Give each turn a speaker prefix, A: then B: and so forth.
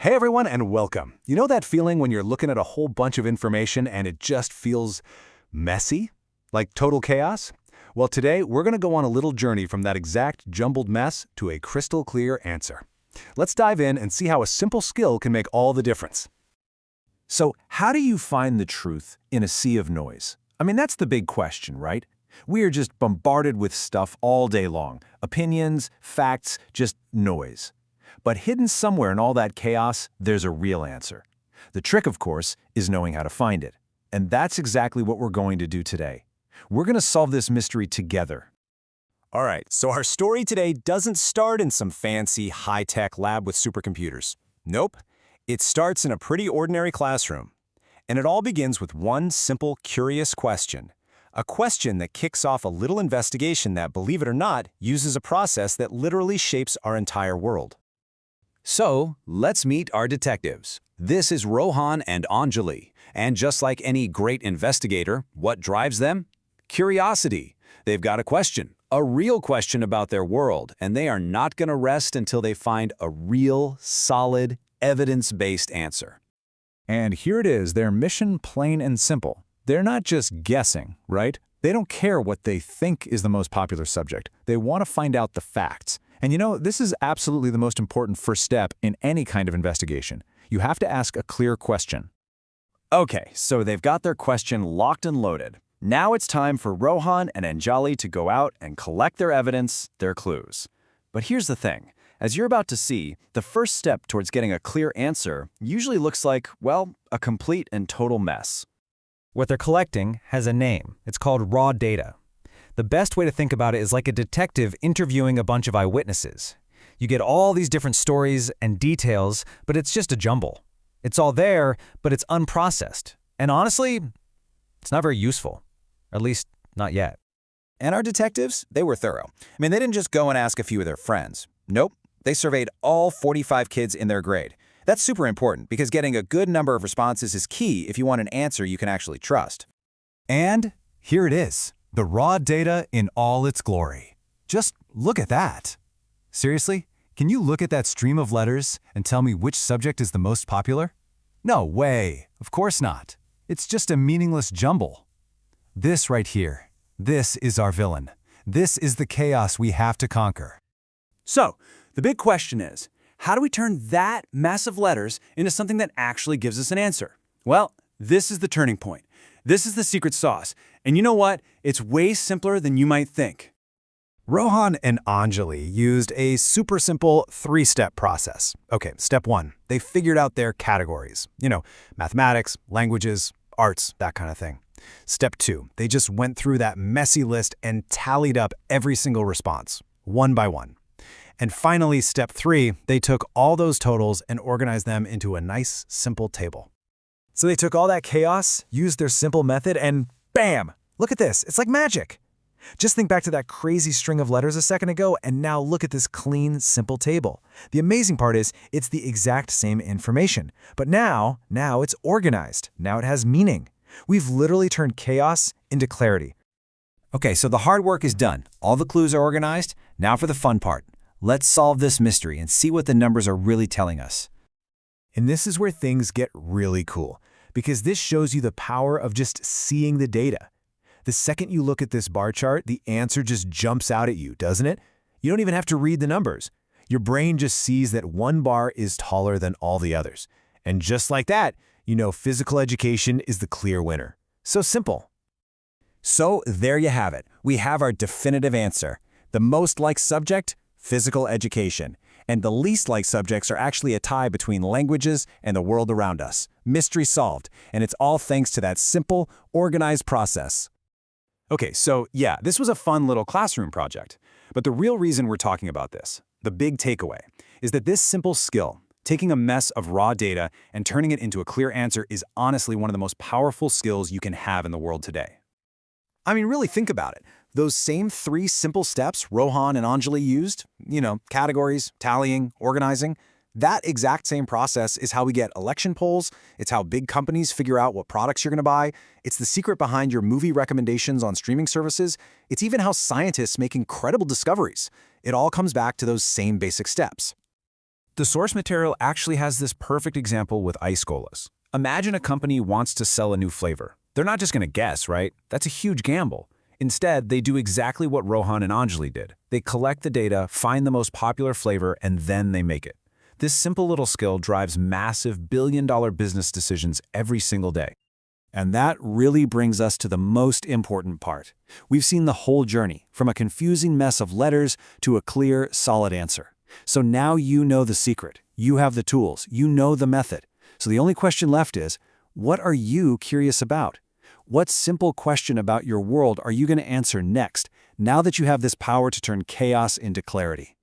A: Hey everyone and welcome. You know that feeling when you're looking at a whole bunch of information and it just feels messy? Like total chaos? Well, today we're going to go on a little journey from that exact jumbled mess to a crystal clear answer. Let's dive in and see how a simple skill can make all the difference.
B: So, how do you find the truth in a sea of noise? I mean, that's the big question, right? We are just bombarded with stuff all day long. Opinions, facts, just noise. But hidden somewhere in all that chaos, there's a real answer. The trick, of course, is knowing how to find it. And that's exactly what we're going to do today. We're going to solve this mystery together.
C: All right, so our story today doesn't start in some fancy, high-tech lab with supercomputers. Nope, it starts in a pretty ordinary classroom. And it all begins with one simple, curious question. A question that kicks off a little investigation that, believe it or not, uses a process that literally shapes our entire world.
D: So, let's meet our detectives. This is Rohan and Anjali, and just like any great investigator, what drives them? Curiosity. They've got a question, a real question about their world, and they are not going to rest until they find a real, solid, evidence-based answer.
B: And here it is, their mission plain and simple. They're not just guessing, right? They don't care what they think is the most popular subject. They want to find out the facts. And you know, this is absolutely the most important first step in any kind of investigation. You have to ask a clear question.
E: Okay, so they've got their question locked and loaded. Now it's time for Rohan and Anjali to go out and collect their evidence, their clues. But here's the thing. As you're about to see, the first step towards getting a clear answer usually looks like, well, a complete and total mess.
F: What they're collecting has a name. It's called raw data. The best way to think about it is like a detective interviewing a bunch of eyewitnesses. You get all these different stories and details, but it's just a jumble. It's all there, but it's unprocessed. And honestly, it's not very useful. At least, not yet.
G: And our detectives, they were thorough. I mean, they didn't just go and ask a few of their friends. Nope, they surveyed all 45 kids in their grade. That's super important because getting a good number of responses is key if you want an answer you can actually trust.
A: And here it is, the raw data in all its glory. Just look at that. Seriously, can you look at that stream of letters and tell me which subject is the most popular? No way, of course not. It's just a meaningless jumble. This right here, this is our villain. This is the chaos we have to conquer.
C: So, the big question is, how do we turn that mess of letters into something that actually gives us an answer? Well, this is the turning point. This is the secret sauce. And you know what? It's way simpler than you might think.
A: Rohan and Anjali used a super simple three-step process. Okay, step one, they figured out their categories. You know, mathematics, languages, arts, that kind of thing. Step two, they just went through that messy list and tallied up every single response, one by one. And finally, step three, they took all those totals and organized them into a nice, simple table.
B: So they took all that chaos, used their simple method, and bam! Look at this, it's like magic. Just think back to that crazy string of letters a second ago, and now look at this clean, simple table. The amazing part is, it's the exact same information. But now it's organized. Now it has meaning. We've literally turned chaos into clarity.
G: Okay, so the hard work is done. All the clues are organized. Now for the fun part. Let's solve this mystery and see what the numbers are really telling us.
B: And this is where things get really cool, because this shows you the power of just seeing the data. The second you look at this bar chart, the answer just jumps out at you, doesn't it? You don't even have to read the numbers. Your brain just sees that one bar is taller than all the others. And just like that, you know physical education is the clear winner. So simple.
G: So there you have it. We have our definitive answer. The most liked subject, physical education. And the least liked subjects are actually a tie between languages and the world around us. Mystery solved. And it's all thanks to that simple, organized process.
C: Okay, so yeah, this was a fun little classroom project. But the real reason we're talking about this, the big takeaway, is that this simple skill, taking a mess of raw data and turning it into a clear answer, is honestly one of the most powerful skills you can have in the world today. I mean, really think about it. Those same three simple steps Rohan and Anjali used, categories, tallying, organizing, that exact same process is how we get election polls. It's how big companies figure out what products you're going to buy. It's the secret behind your movie recommendations on streaming services. It's even how scientists make incredible discoveries. It all comes back to those same basic steps. The source material actually has this perfect example with ice colas. Imagine a company wants to sell a new flavor. They're not just going to guess, right? That's a huge gamble. Instead, they do exactly what Rohan and Anjali did. They collect the data, find the most popular flavor, and then they make it. This simple little skill drives massive billion-dollar business decisions every single day.
B: And that really brings us to the most important part. We've seen the whole journey, from a confusing mess of letters to a clear, solid answer. So now you know the secret. You have the tools. You know the method. So the only question left is, what are you curious about? What simple question about your world are you going to answer next, now that you have this power to turn chaos into clarity?